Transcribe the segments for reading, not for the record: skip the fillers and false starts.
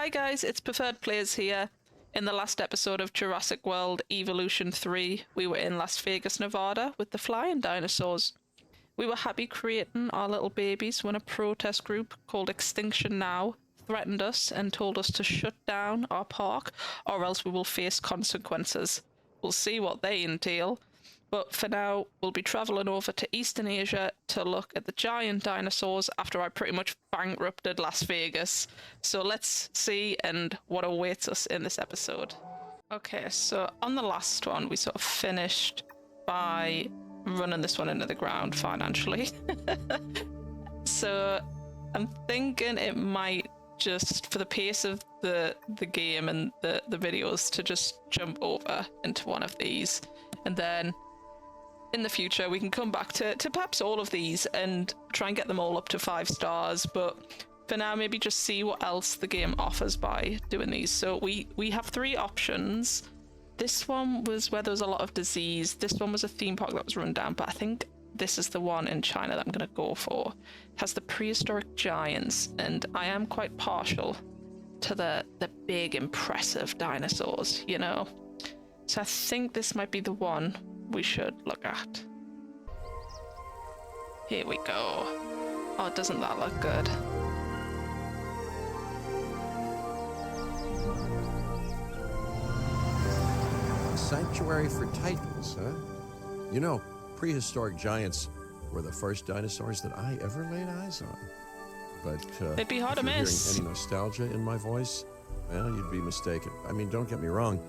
Hi guys, it's Preferred Players here. In the last episode of Jurassic World Evolution 3, we were in Las Vegas, Nevada with the flying dinosaurs. We were happy creating our little babies when a protest group called Extinction Now threatened us and told us to shut down our park or else we will face consequences. We'll see what they entail. But for now, we'll be travelling over to Eastern Asia to look at the giant dinosaurs after I pretty much bankrupted Las Vegas. So let's see and what awaits us in this episode. Okay, so on the last one, we sort of finished by running this one into the ground financially. So I'm thinking it might just, for the pace of the game and the videos, to just jump over into one of these, and then in the future we can come back to perhaps all of these and try and get them all up to 5 stars, but for now maybe just see what else the game offers by doing these. So we have 3 options. This one was where there was a lot of disease. This one was a theme park that was run down, but I think this is the one in China that I'm going to go for. It has the prehistoric giants, and I am quite partial to the big impressive dinosaurs, you know? So I think this might be the one we should look at. Here we go. Oh, doesn't that look good? Sanctuary for Titans, huh? You know, prehistoric giants were the first dinosaurs that I ever laid eyes on. But they'd be hard to if you're miss. hearing any nostalgia in my voice, well, you'd be mistaken. I mean, don't get me wrong.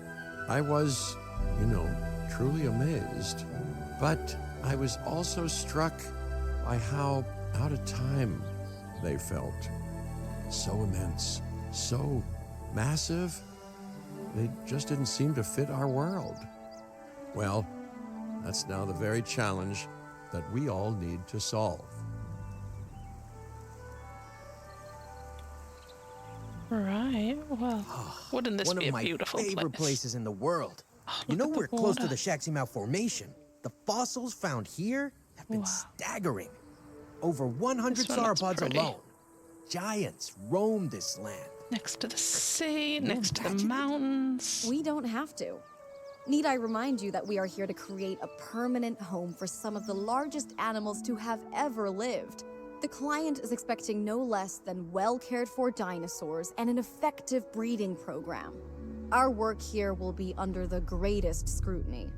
I was, truly amazed. But I was also struck by how out of time they felt. So immense, so massive. They just didn't seem to fit our world. Well, that's now the very challenge that we all need to solve. Right, well, wouldn't this be a beautiful One of my favorite places in the world. You know, we're close to the Shaximau Formation. The fossils found here have been staggering. Over 100 sauropods alone. Giants roam this land. Next to the sea, next to the mountains. We don't have to. Need I remind you that we are here to create a permanent home for some of the largest animals to have ever lived. The client is expecting no less than well-cared-for dinosaurs and an effective breeding program. Our work here will be under the greatest scrutiny.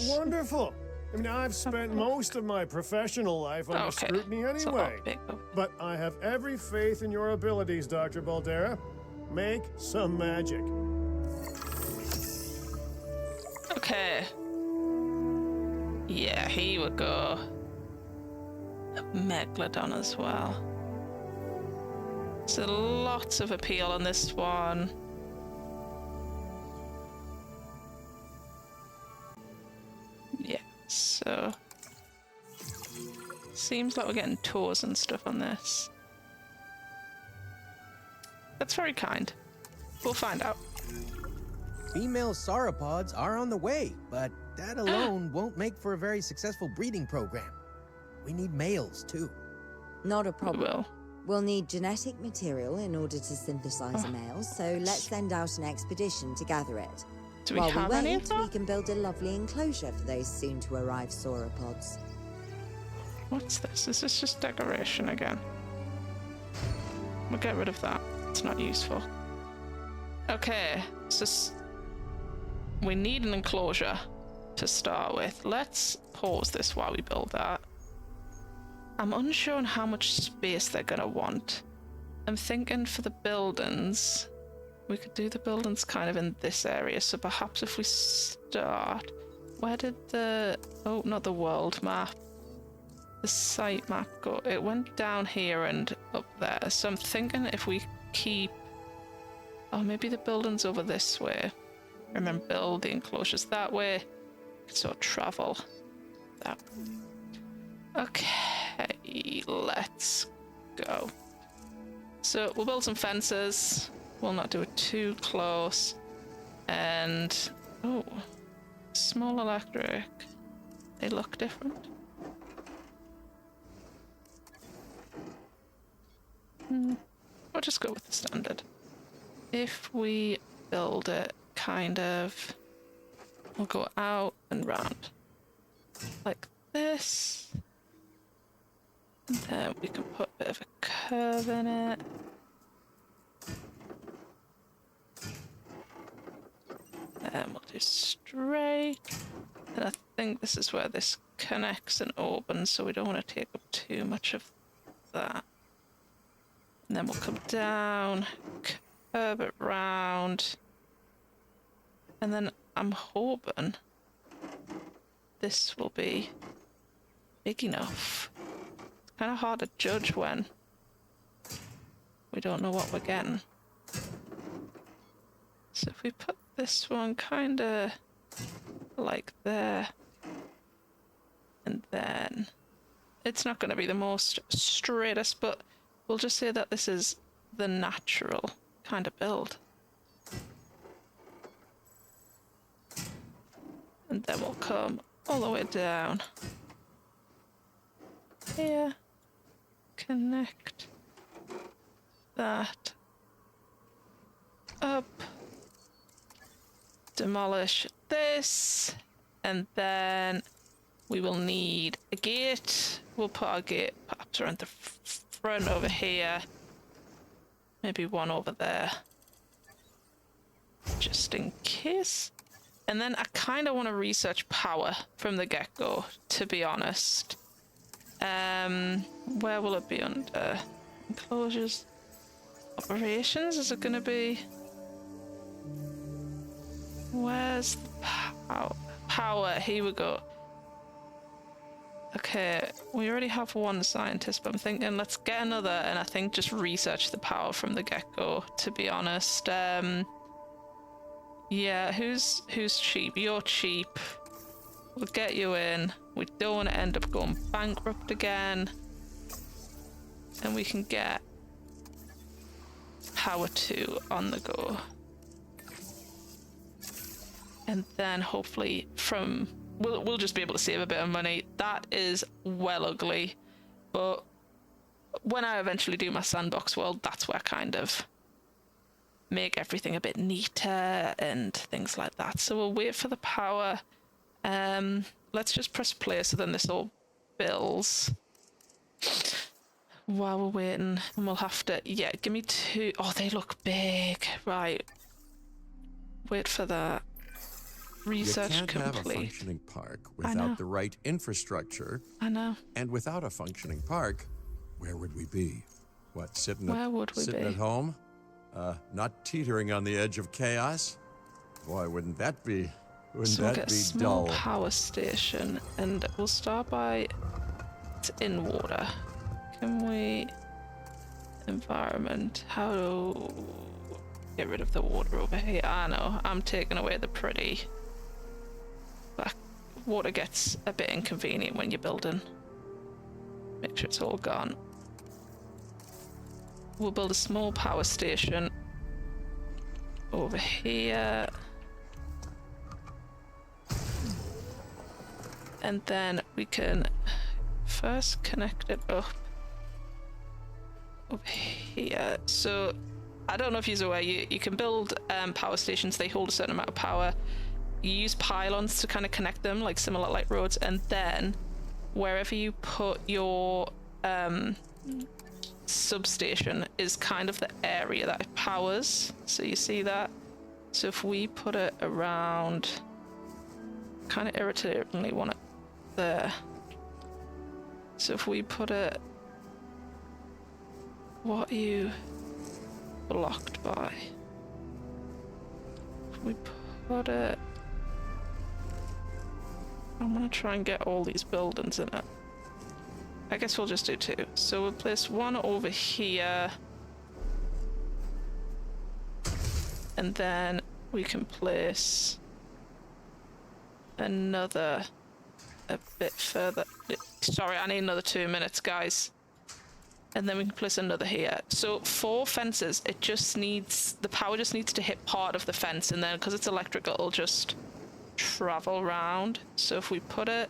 Wonderful. I mean, I've spent most of my professional life under scrutiny anyway. But I have every faith in your abilities, Dr. Baldera. Make some magic. Okay. Yeah, here we go. A Megalodon as well. So lots of appeal on this one. Yeah, so seems like we're getting tours and stuff on this. That's very kind. We'll find out. Female sauropods are on the way, but that alone won't make for a very successful breeding program. We need males, too. Not a problem. We will. We'll need genetic material in order to synthesize a male, so let's send out an expedition to gather it. Do we While have we any wait, of that? we can build a lovely enclosure for those soon-to-arrive sauropods. What's this? Is this just decoration again? We'll get rid of that. It's not useful. Okay, so we need an enclosure to start with. Let's pause this while we build that. I'm unsure on how much space they're gonna want. I'm thinking for the buildings, we could do the buildings kind of in this area. So perhaps if we start, where did not the world map, the site map go? It went down here and up there. So I'm thinking if we keep, maybe the buildings over this way, and then build the enclosures that way. We could sort of travel that way. Okay, let's go. So we'll build some fences. We'll not do it too close. And, small electric. They look different. I'll just go with the standard. if we build it kind of, we'll go out and round like this. And then we can put a bit of a curve in it. And we'll do straight. And I think this is where this connects and opens, so we don't want to take up too much of that. And then we'll come down, curve it round. And then I'm hoping this will be big enough. It's kind of hard to judge when we don't know what we're getting. So if we put this one kind of like there, and then it's not going to be the most straightest, but we'll just say that this is the natural kind of build. And then we'll come all the way down here, connect that up, demolish this, and then we will need a gate. We'll put our gate perhaps around the front over here, maybe one over there, just in case. And then I kind of want to research power from the get-go, to be honest. Where will it be under? Enclosures? Operations? Is it going to be... Where's the power? Here we go. Okay, we already have one scientist, but I'm thinking let's get another, and I think just research the power from the get-go, to be honest. Yeah, who's cheap? You're cheap. We'll get you in. We don't want to end up going bankrupt again. And we can get power 2 on the go. And then hopefully from... We'll just be able to save a bit of money. That is well ugly. But when I eventually do my sandbox world, that's where I kind of make everything a bit neater and things like that. So we'll wait for the power. Let's just press play so then this all builds while we're waiting. And we'll have to... Yeah, give me 2... Oh, they look big. Right. Wait for that. Research you can't complete. have a functioning park without the right infrastructure. I know. And without a functioning park, where would we be? What, sitting at home? Not teetering on the edge of chaos? Boy, wouldn't that be dull? So we'll get a small power station, and we'll start by... It's in water. Can we... Environment. How to... Get rid of the water over here. I know, I'm taking away the pretty. But water gets a bit inconvenient when you're building. Make sure it's all gone. We'll build a small power station over here. And then we can first connect it up over here. So I don't know if you're aware, you can build power stations. They hold a certain amount of power. You use pylons to kind of connect them, like similar light roads, and then wherever you put your substation is kind of the area that it powers. So you see that? So if we put it around, kind of irritatingly want it there. So if we put it, what are you blocked by? If we put it, I'm gonna try and get all these buildings in it. I guess we'll just do 2. So we'll place one over here, and then we can place another a bit further. Sorry, I need another 2 minutes, guys. And then we can place another here. So for fences, it just needs, the power just needs to hit part of the fence, and then because it's electrical, it'll just travel around. So if we put it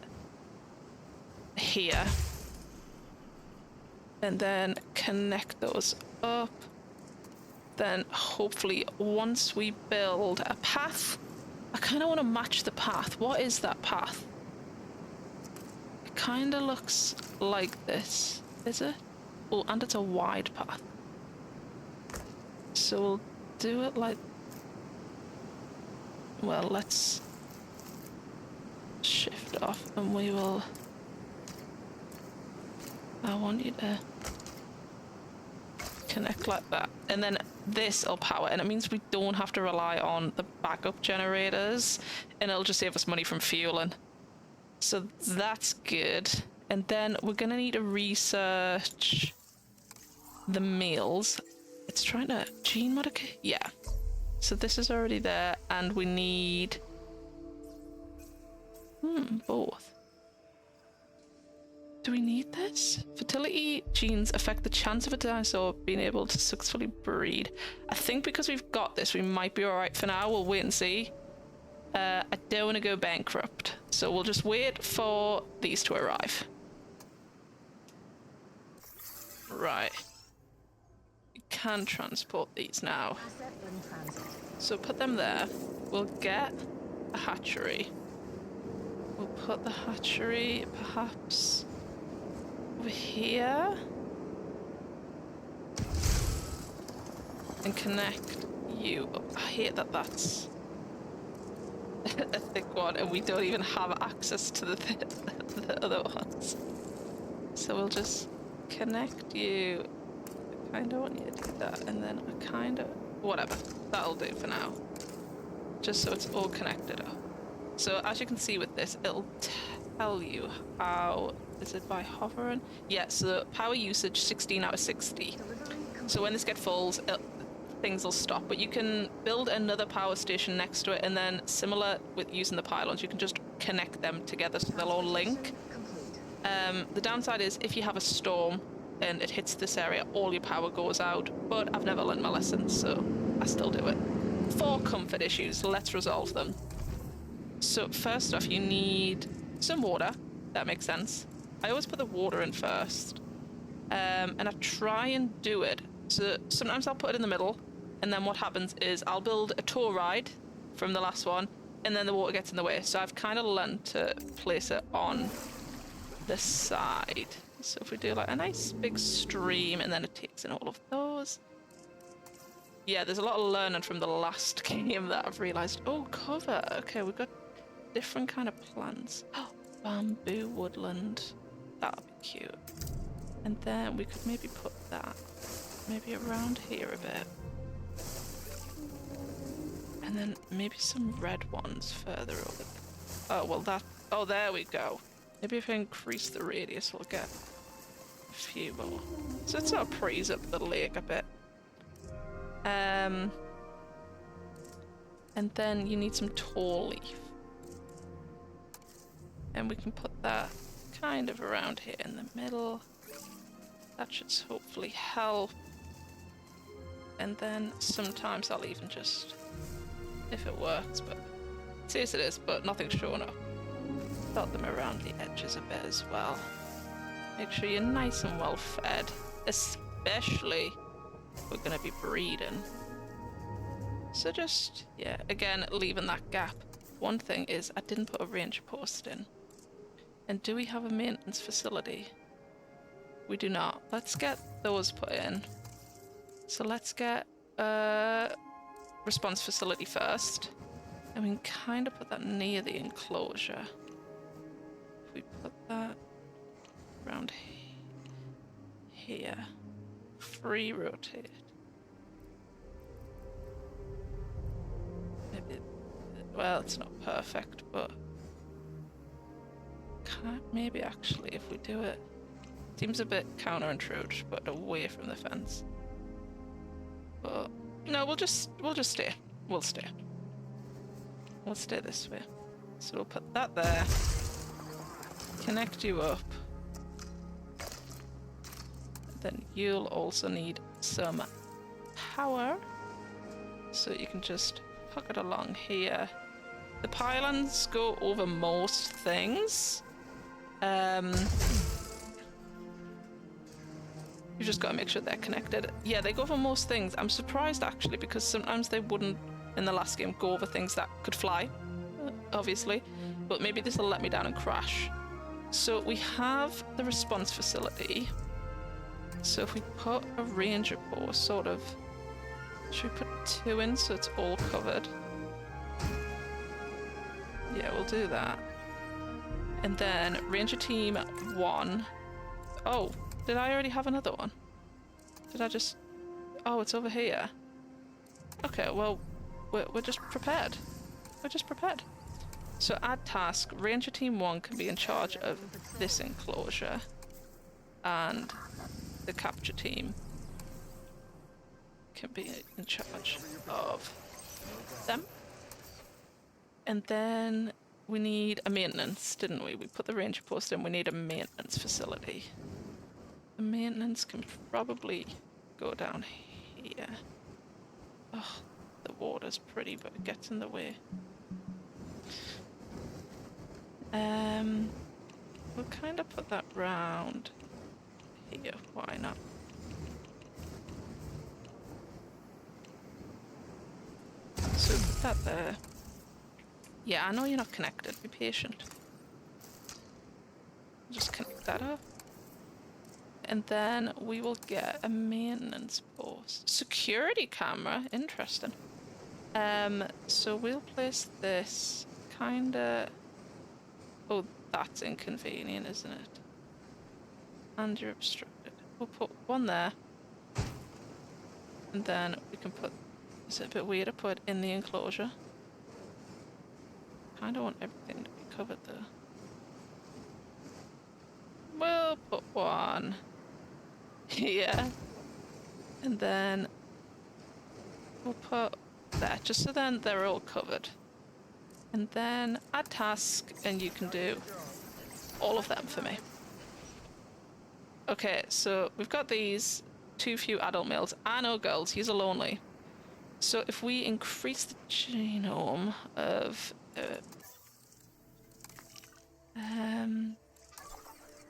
here, and then connect those up, then hopefully once we build a path, I kind of want to match the path. What is that path? It kind of looks like this, is it? Oh, and it's a wide path. So we'll do it like... Well, let's shift off and we will... I want you to connect like that. And then this will power, and it means we don't have to rely on the backup generators, and it'll just save us money from fueling. So that's good. And then we're gonna need to research the meals. It's trying to gene modify. Yeah. So this is already there, and we need both. Do we need this? Fertility genes affect the chance of a dinosaur being able to successfully breed. I think because we've got this, we might be alright for now. We'll wait and see. I don't want to go bankrupt, so we'll just wait for these to arrive. Right. We can transport these now. So put them there. We'll get a hatchery. We'll put the hatchery perhaps over here and connect you. I hate that that's a thick one and we don't even have access to the other ones. So we'll just connect you. I kind of want you to do that, and then I kind of... whatever. That'll do for now. Just so it's all connected up. So as you can see with this, it'll tell you how... Is it by hovering? Yeah, so power usage 16 out of 60. So when this gets full, things will stop. But you can build another power station next to it, and then similar with using the pylons, you can just connect them together so they'll all link. The downside is if you have a storm and it hits this area, all your power goes out. But I've never learned my lesson, so I still do it. 4 comfort issues, let's resolve them. So first off, you need some water. That makes sense. I always put the water in first. And I try and do it. So sometimes I'll put it in the middle, and then what happens is I'll build a tour ride from the last one, and then the water gets in the way. So I've kind of learned to place it on the side. So if we do like a nice big stream, and then it takes in all of those. Yeah, there's a lot of learning from the last game that I've realized. Oh, cover. Okay, we've got different kind of plants. Oh, bamboo woodland. That'll be cute. And then we could maybe put that maybe around here a bit. And then maybe some red ones further over. Oh, well that... Oh, there we go. Maybe if I increase the radius, we'll get a few more. So it's sort of praise up the lake a bit. And then you need some tall leaf. And we can put that kind of around here in the middle. That should hopefully help. And then sometimes I'll even just, if it works, but it says it is, but nothing's showing up. Dot them around the edges a bit as well. Make sure you're nice and well fed, especially if we're going to be breeding. So just, yeah, again, leaving that gap. One thing is I didn't put a ranger post in. And do we have a maintenance facility? We do not. Let's get those put in. So let's get a response facility first. And we can kind of put that near the enclosure. If we put that around here. Free rotate. Maybe, well, it's not perfect, but maybe actually if we do it, seems a bit counterintuitive, but away from the fence. But no, we'll just stay. We'll stay. We'll stay this way. So we'll put that there. Connect you up. Then you'll also need some power. So you can just hook it along here. The pylons go over most things. You've just got to make sure they're connected. Yeah, they go over most things. I'm surprised actually, because sometimes they wouldn't in the last game go over things that could fly, obviously, but maybe this will let me down and crash. So we have the response facility. So if we put a ranger post, sort of, should we put 2 in so it's all covered? Yeah, we'll do that. And then ranger team 1. Oh, did I already have another one? Did I just... Oh, it's over here. Okay, well, we're just prepared. We're just prepared. So add task, ranger team 1 can be in charge of this enclosure, and the capture team can be in charge of them. And then we need a maintenance, didn't we? We put the ranger post in, we need a maintenance facility. The maintenance can probably go down here. Oh, the water's pretty, but it gets in the way. We'll kind of put that round here, why not? So put that there. Yeah, I know you're not connected, be patient. Just connect that up. And then we will get a maintenance post. Security camera, interesting. So we'll place this kinda... Oh, that's inconvenient, isn't it? And you're obstructed. We'll put 1 there. And then we can put... Is it a bit weird to put in the enclosure? Kinda want everything to be covered though. We'll put 1 here. And then we'll put there, just so then they're all covered. And then add task, and you can do all of them for me. Okay, so we've got these, too few adult males. I know girls, he's a lonely. So if we increase the genome of...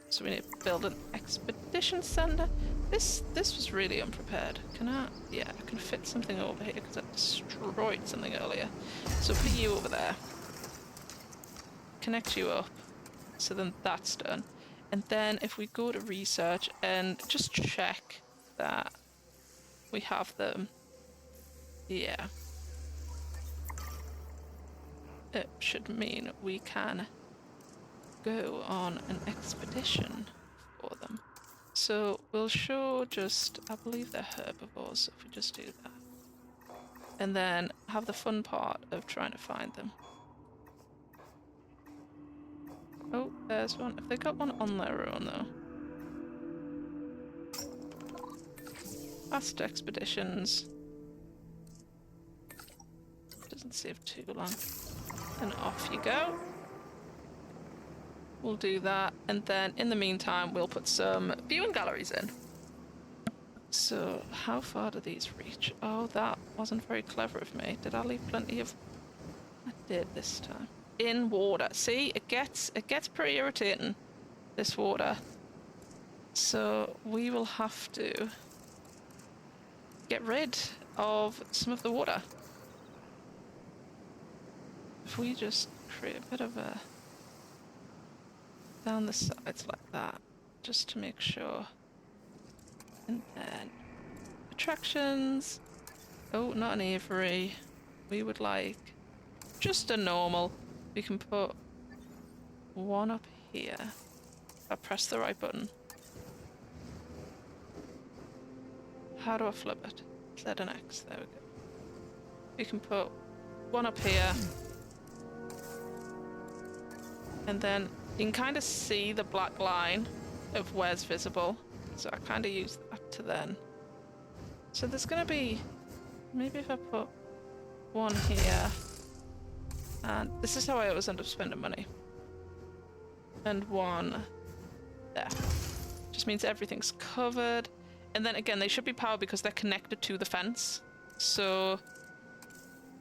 so we need to build an expedition center. This was really unprepared. Can I? Yeah, I can fit something over here because I destroyed something earlier. So put you over there. Connect you up. So then that's done. And then if we go to research and just check that we have them. Yeah. It should mean we can go on an expedition for them. So we'll show just, I believe they're herbivores, so if we just do that. And then have the fun part of trying to find them. Oh, there's one. Have they got one on their own though? Fast expeditions. Doesn't save too long. And off you go. We'll do that, and then in the meantime we'll put some viewing galleries in. So how far do these reach? Oh, that wasn't very clever of me. Did I leave plenty of... I did this time. In water. See, it gets pretty irritating, this water. So we will have to get rid of some of the water. If we just create a bit of a... down the sides like that, just to make sure. And then attractions. Oh, not an aviary. We would like just a normal. We can put 1 up here. I press the right button. How do I flip it? Z and X. There we go. We can put 1 up here. And then you can kind of see the black line of where's visible. So I kind of use that to then. So there's going to be... Maybe if I put 1 here. And this is how I always end up spending money. And 1 there. Just means everything's covered. And then again, they should be powered because they're connected to the fence. So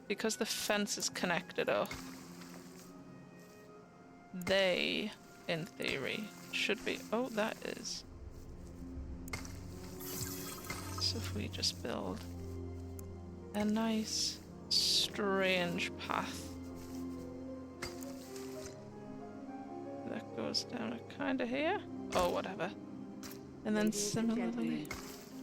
because the fence is connected up, they, in theory, should be... Oh, that is... So if we just build a nice strange path that goes down kind of here, or whatever, and then similarly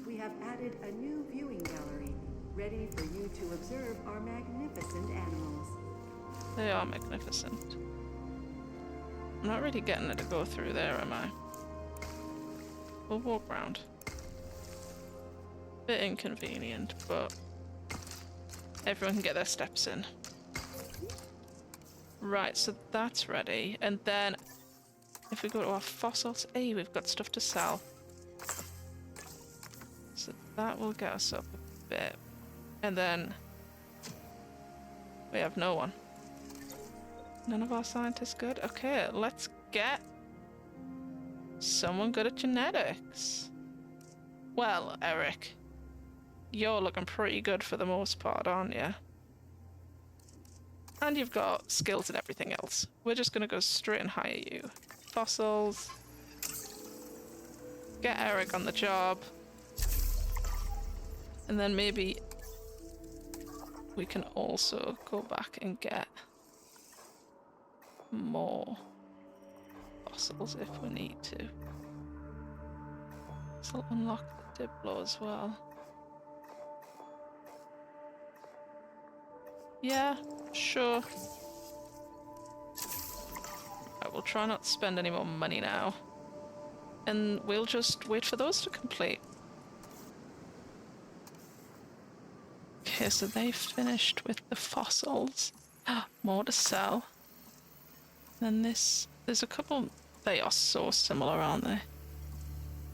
we have added a new viewing gallery ready for you to observe our magnificent animals. They are magnificent. I'm not really getting it to go through there, am I? We'll walk round. Bit inconvenient, but everyone can get their steps in. Right, so that's ready. And then if we go to our fossils, hey, we've got stuff to sell. So that will get us up a bit. And then we have no one. None of our scientists good? Okay, let's get someone good at genetics. Well, Eric, you're looking pretty good for the most part, aren't you? And you've got skills in everything else. We're just gonna go straight and hire you. Fossils. Get Eric on the job. And then maybe we can also go back and get more fossils if we need to. This will unlock the Diplo as well. Yeah, sure. I will try not to spend any more money now. And we'll just wait for those to complete. Okay, so they finished with the fossils. More to sell. Then there's a couple, they are so similar, aren't they?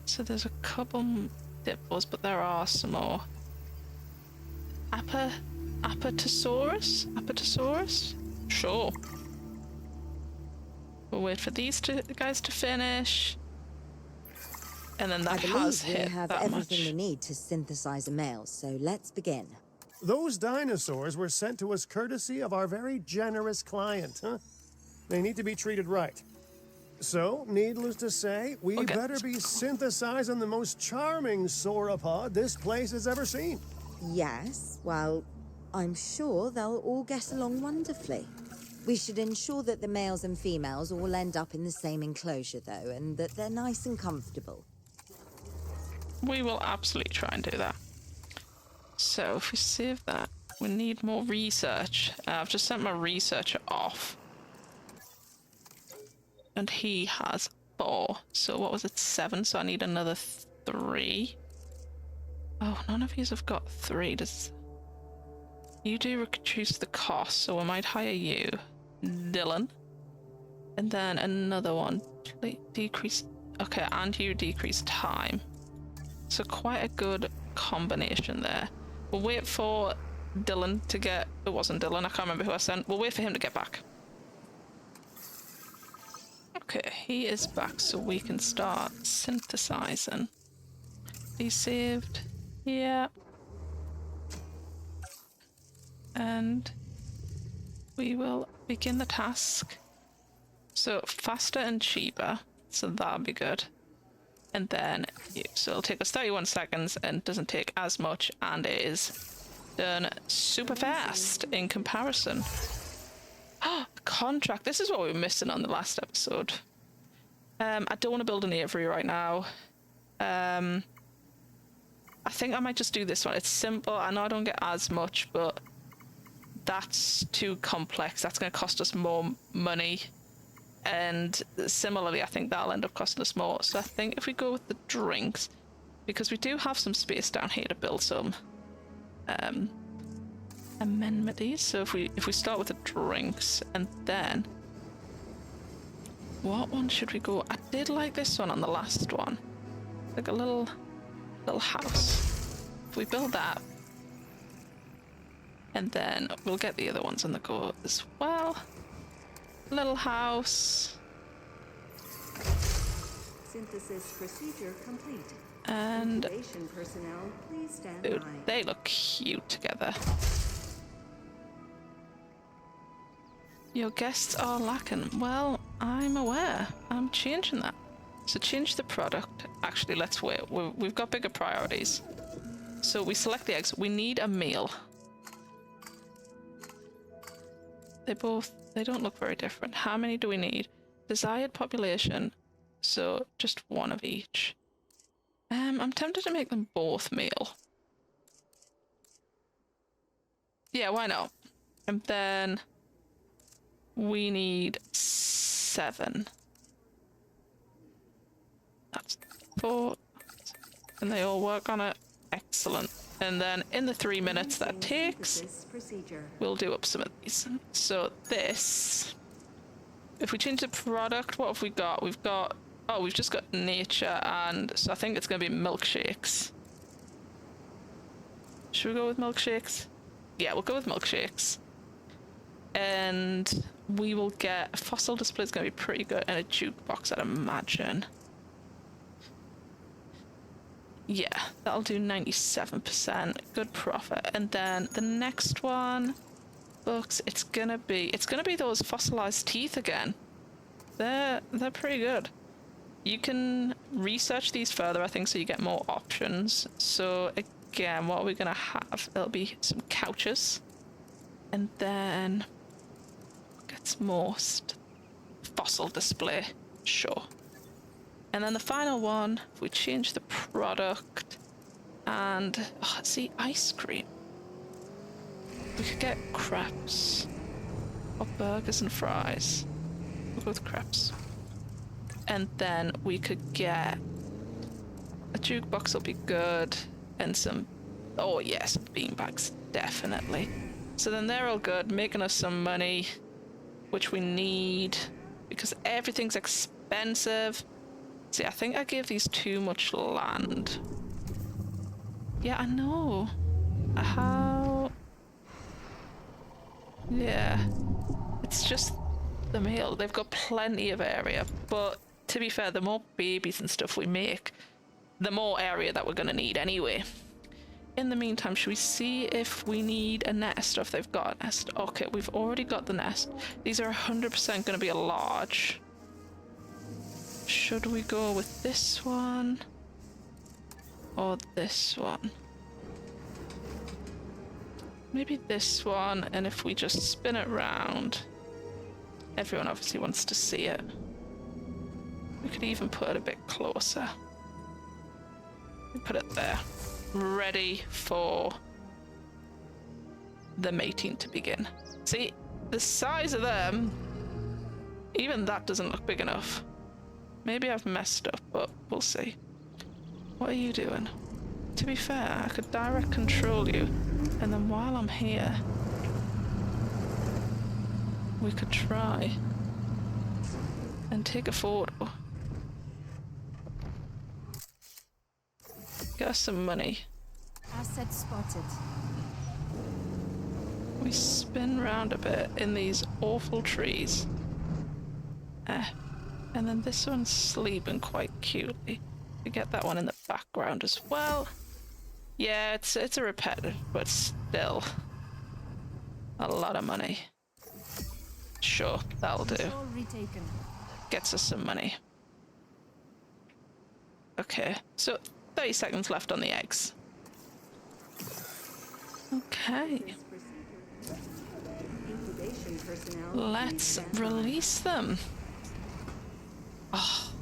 So there's a couple Diplos, but there are some more. Apatosaurus? Sure. We'll wait for these guys to finish. And then that has hit we have that everything much. we need to synthesize a male, so let's begin. Those dinosaurs were sent to us courtesy of our very generous client, huh? They need to be treated right. So, needless to say, we better be synthesizing the most charming sauropod this place has ever seen. Yes, well, I'm sure they'll all get along wonderfully. We should ensure that the males and females all end up in the same enclosure, though, and that they're nice and comfortable. We will absolutely try and do that. So, if we save that, we need more research. I've just sent my researcher off. And he has 4. So what was it, 7? So I need another 3. Oh, none of you have got 3. You do reduce the cost, so we might hire you, Dylan. And then another one. Decrease. Okay, and you decrease time. So quite a good combination there. We'll wait for Dylan to get... It wasn't Dylan, I can't remember who I sent. We'll wait for him to get back. Okay, he is back, so we can start synthesizing. Be saved. Yeah. And we will begin the task. So faster and cheaper, so that'll be good. And then, so it'll take us 31 seconds and doesn't take as much, and it is done super fast in comparison. Contract. This is what we were missing on the last episode. I don't want to build an aviary right now. I think I might just do this one. It's simple. I know I don't get as much, but that's too complex. That's going to cost us more money. And similarly, I think that'll end up costing us more. So I think if we go with the drinks, because we do have some space down here to build some amenities. So if we start with the drinks, and then what one should we go? I did like this one on the last one, like a little house. If we build that, and then we'll get the other ones on the go as well. Little house. Synthesis procedure complete. And Incubation personnel, please stand dude, by. they look cute together. Your guests are lacking. Well, I'm aware. I'm changing that. So change the product. Actually, let's wait. We've got bigger priorities. So we select the eggs. We need a meal. They don't look very different. How many do we need? Desired population. So just one of each. I'm tempted to make them both meal. Yeah, why not? And then we need 7. That's 4. And they all work on it. Excellent. And then in the 3 minutes that takes, we'll do up some of these. So this, if we change the product, what have we got? We've got, oh, we've just got nature, and so I think it's going to be milkshakes. Should we go with milkshakes? Yeah, we'll go with milkshakes. And we will get a fossil display is going to be pretty good, and a jukebox, I'd imagine. Yeah, that'll do 97%. Good profit. And then the next one, books, it's gonna be those fossilized teeth again. They're pretty good. You can research these further, I think, so you get more options. So again, what are we gonna have? There'll be some couches, and then gets most fossil display. Sure. And then the final one, if we change the product, and see, ice cream. We could get crepes or burgers and fries. We'll go with crepes. And then we could get a jukebox will be good, and some, oh yes, beanbags, definitely. So then they're all good, making us some money, which we need because everything's expensive. See, I think I gave these too much land. Yeah, I know. How? Yeah. It's just the meal. They've got plenty of area, but to be fair, the more babies and stuff we make, the more area that we're going to need anyway. In the meantime, should we see if we need a nest or if they've got a nest? Okay, we've already got the nest. These are 100% going to be a large. Should we go with this one or this one? Maybe this one, and if we just spin it round, everyone obviously wants to see it. We could even put it a bit closer. We put it there, ready for the mating to begin. See, the size of them, even that doesn't look big enough. Maybe I've messed up, but we'll see. What are you doing? To be fair, I could direct control you, and then while I'm here, we could try and take a photo. Get us some money. Asset spotted. We spin round a bit in these awful trees. And then this one's sleeping quite cutely. We get that one in the background as well. Yeah, it's a repetitive, but still a lot of money. Sure, that'll do. Gets us some money. Okay, so 30 seconds left on the eggs. Okay. Let's release them. Oh.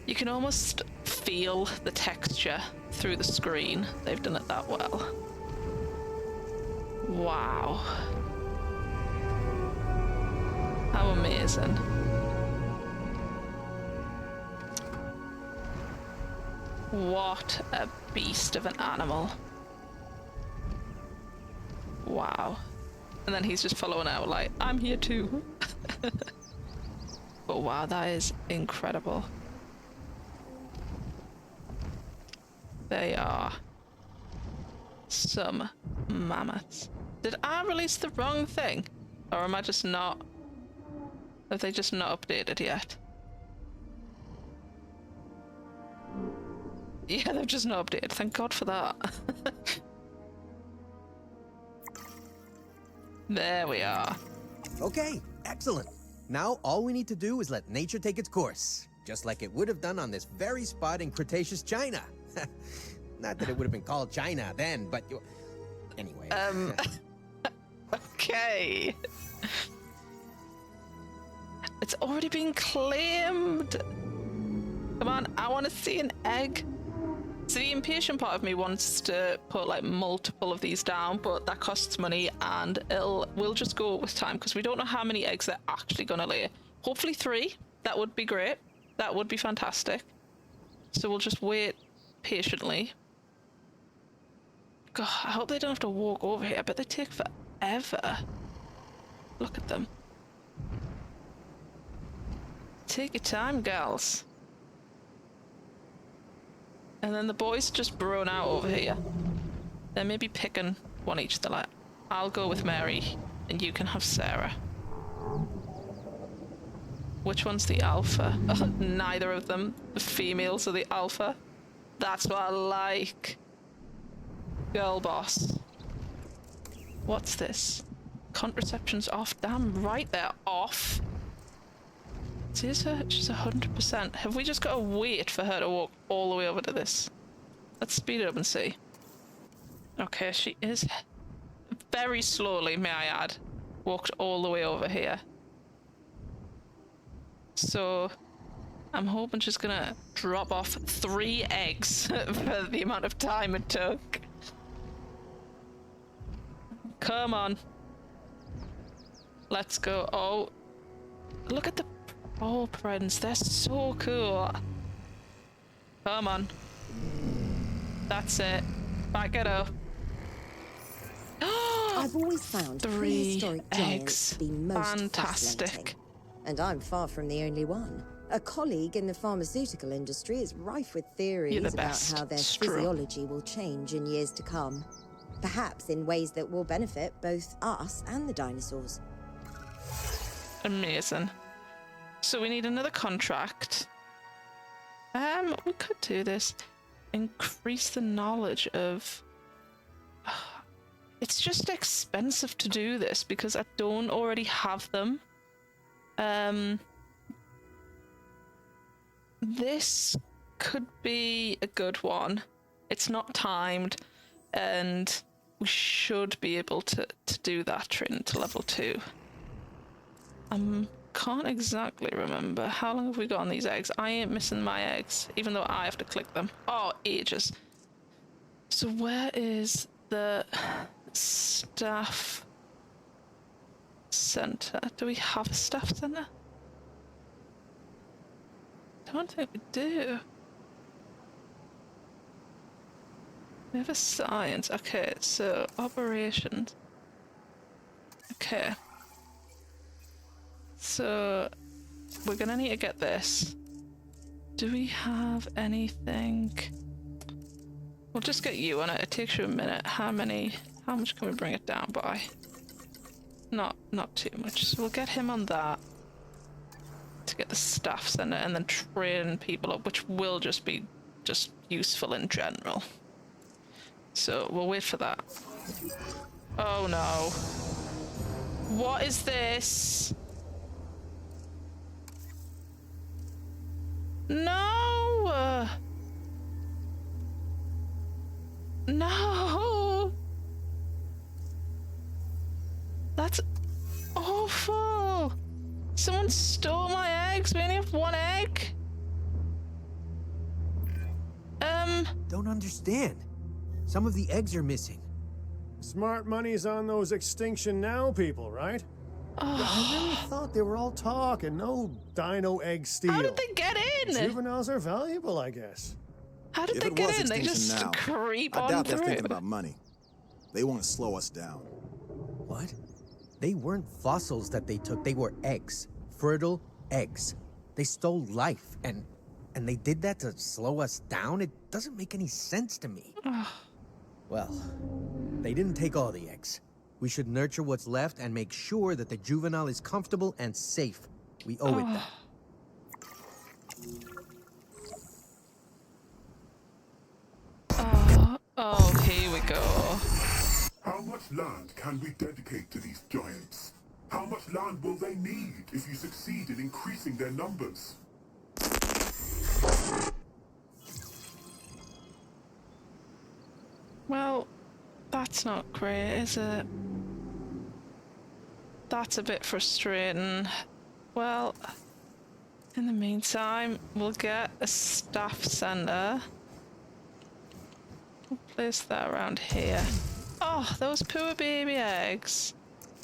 You can almost feel the texture through the screen. They've done it that well. Wow. How amazing. What a beast of an animal. Wow. And then he's just following out like, I'm here too. But wow, that is incredible. They are some mammoths. Did I release the wrong thing? Or am I just not... Have they just not updated yet? Yeah, they've just not updated. Thank God for that. There we are. Okay, excellent. Now all we need to do is let nature take its course, just like it would have done on this very spot in Cretaceous China. Not that it would have been called China then, but anyway. Okay. It's already been claimed. Come on, I want to see an egg. So the impatient part of me wants to put like multiple of these down, but that costs money, and we'll just go with time because we don't know how many eggs they're actually gonna lay. Hopefully 3. That would be great. That would be fantastic. So we'll just wait patiently. God, I hope they don't have to walk over here. I bet they take forever. Look at them. Take your time, gals. And then the boys just blown out over here. They're maybe picking one each. They're like, I'll go with Mary, and you can have Sarah. Which one's the alpha? Neither of them. The females are the alpha. That's what I like. Girl boss. What's this? Contraception's off. Damn right they're off. She's 100%. Have we just got to wait for her to walk all the way over to this? Let's speed it up and see. Okay, she is very slowly, may I add, walked all the way over here. So I'm hoping she's gonna drop off 3 eggs for the amount of time it took. Come on. Let's go. Oh, look at the paw prints. They're so cool. Come on. That's it. Back it up. I've always found 3 prehistoric giants eggs. to be most Fantastic. fascinating. And I'm far from the only one. A colleague in the pharmaceutical industry is rife with theories about best. how their It's true. physiology will change in years to come. Perhaps in ways that will benefit both us and the dinosaurs. Amazing. So we need another contract. We could do this. Increase the knowledge of... It's just expensive to do this because I don't already have them. This could be a good one. It's not timed, and we should be able to do that training to level 2. Can't exactly remember. How long have we got on these eggs? I ain't missing my eggs, even though I have to click them. Oh, ages. So where is the staff center? Do we have a staff center? I don't think we do. We have a science. Okay, so operations. Okay. So we're gonna need to get this. Do we have anything? We'll just get you on it. It takes you a minute. How much can we bring it down by? Not too much. So we'll get him on that to get the staff center and then train people up, which will just be useful in general. So we'll wait for that. Oh no. What is this? No! No! That's awful! Someone stole my eggs. We only have 1 egg. Don't understand. Some of the eggs are missing. Smart money's on those Extinction Now people, right? I really thought they were all talk and no dino egg steal. How did they get in? Juveniles are valuable, I guess. How did they get in? They just creep on I doubt they're through. thinking about money. They want to slow us down. What? They weren't fossils that they took. They were eggs. Fertile eggs. They stole life, and they did that to slow us down? It doesn't make any sense to me. Well, they didn't take all the eggs. We should nurture what's left and make sure that the juvenile is comfortable and safe. We owe it that. Oh, here we go. How much land can we dedicate to these giants? How much land will they need if you succeed in increasing their numbers? Well, that's not great, is it? That's a bit frustrating. Well, in the meantime, we'll get a staff center. We'll place that around here. Oh, those poor baby eggs.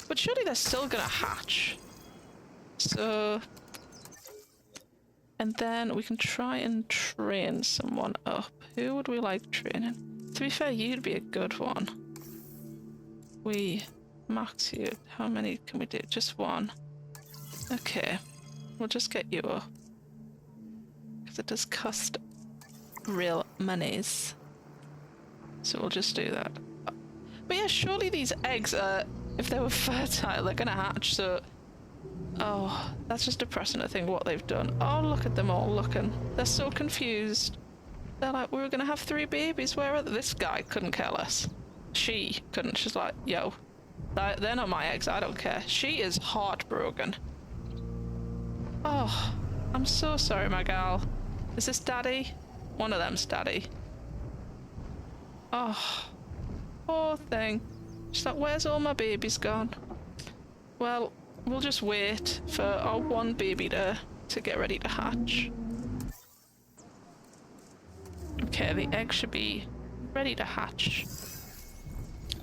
But surely they're still gonna hatch. So... And then we can try and train someone up. Who would we like training? To be fair, you'd be a good one. We max you. How many can we do? Just one. Okay. We'll just get you up. Because it does cost real monies. So we'll just do that. But yeah, surely these eggs are, if they were fertile, they're gonna hatch, so... Oh, that's just depressing to think what they've done. Oh, look at them all looking. They're so confused. They're like, we were gonna have 3 babies, where are they? This guy couldn't care less. She couldn't, she's like, yo, they're not my eggs, I don't care. She is heartbroken. Oh, I'm so sorry, my gal. Is this daddy? One of them's daddy. Oh, poor thing. She's like, where's all my babies gone? Well, we'll just wait for our one baby to get ready to hatch. Okay, the egg should be ready to hatch.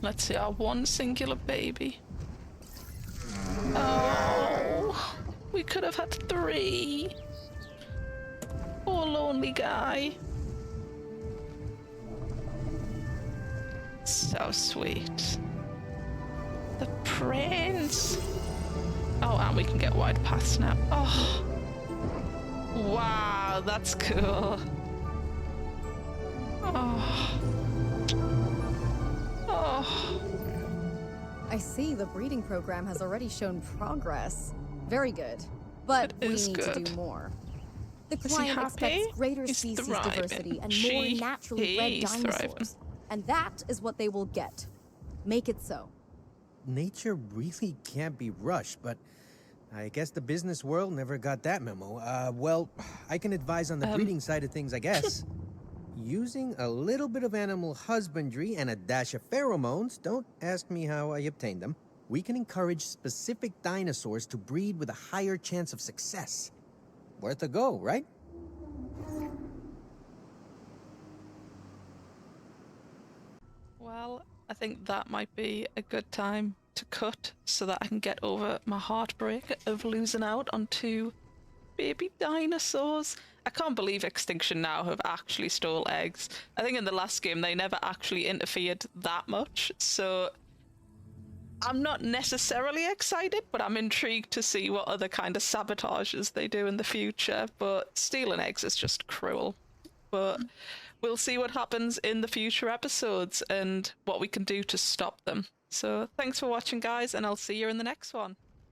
Let's see, our one singular baby. Oh, we could have had 3. Poor lonely guy. So sweet. The prince. Oh, and we can get wide paths now. Oh. Wow, that's cool. Oh. Oh. I see the breeding program has already shown progress. Very good. But we need to do more. The client expects greater species diversity and more naturally bred dinosaurs. And that is what they will get. Make it so. Nature really can't be rushed, but I guess the business world never got that memo. Well, I can advise on the breeding side of things, I guess. Using a little bit of animal husbandry and a dash of pheromones, don't ask me how I obtained them, we can encourage specific dinosaurs to breed with a higher chance of success. Worth a go, right? Well, I think that might be a good time to cut so that I can get over my heartbreak of losing out on 2 baby dinosaurs. I can't believe Extinction Now have actually stole eggs. I think in the last game they never actually interfered that much, so I'm not necessarily excited, but I'm intrigued to see what other kind of sabotages they do in the future. But stealing eggs is just cruel. But we'll see what happens in the future episodes and what we can do to stop them. So thanks for watching, guys, and I'll see you in the next one.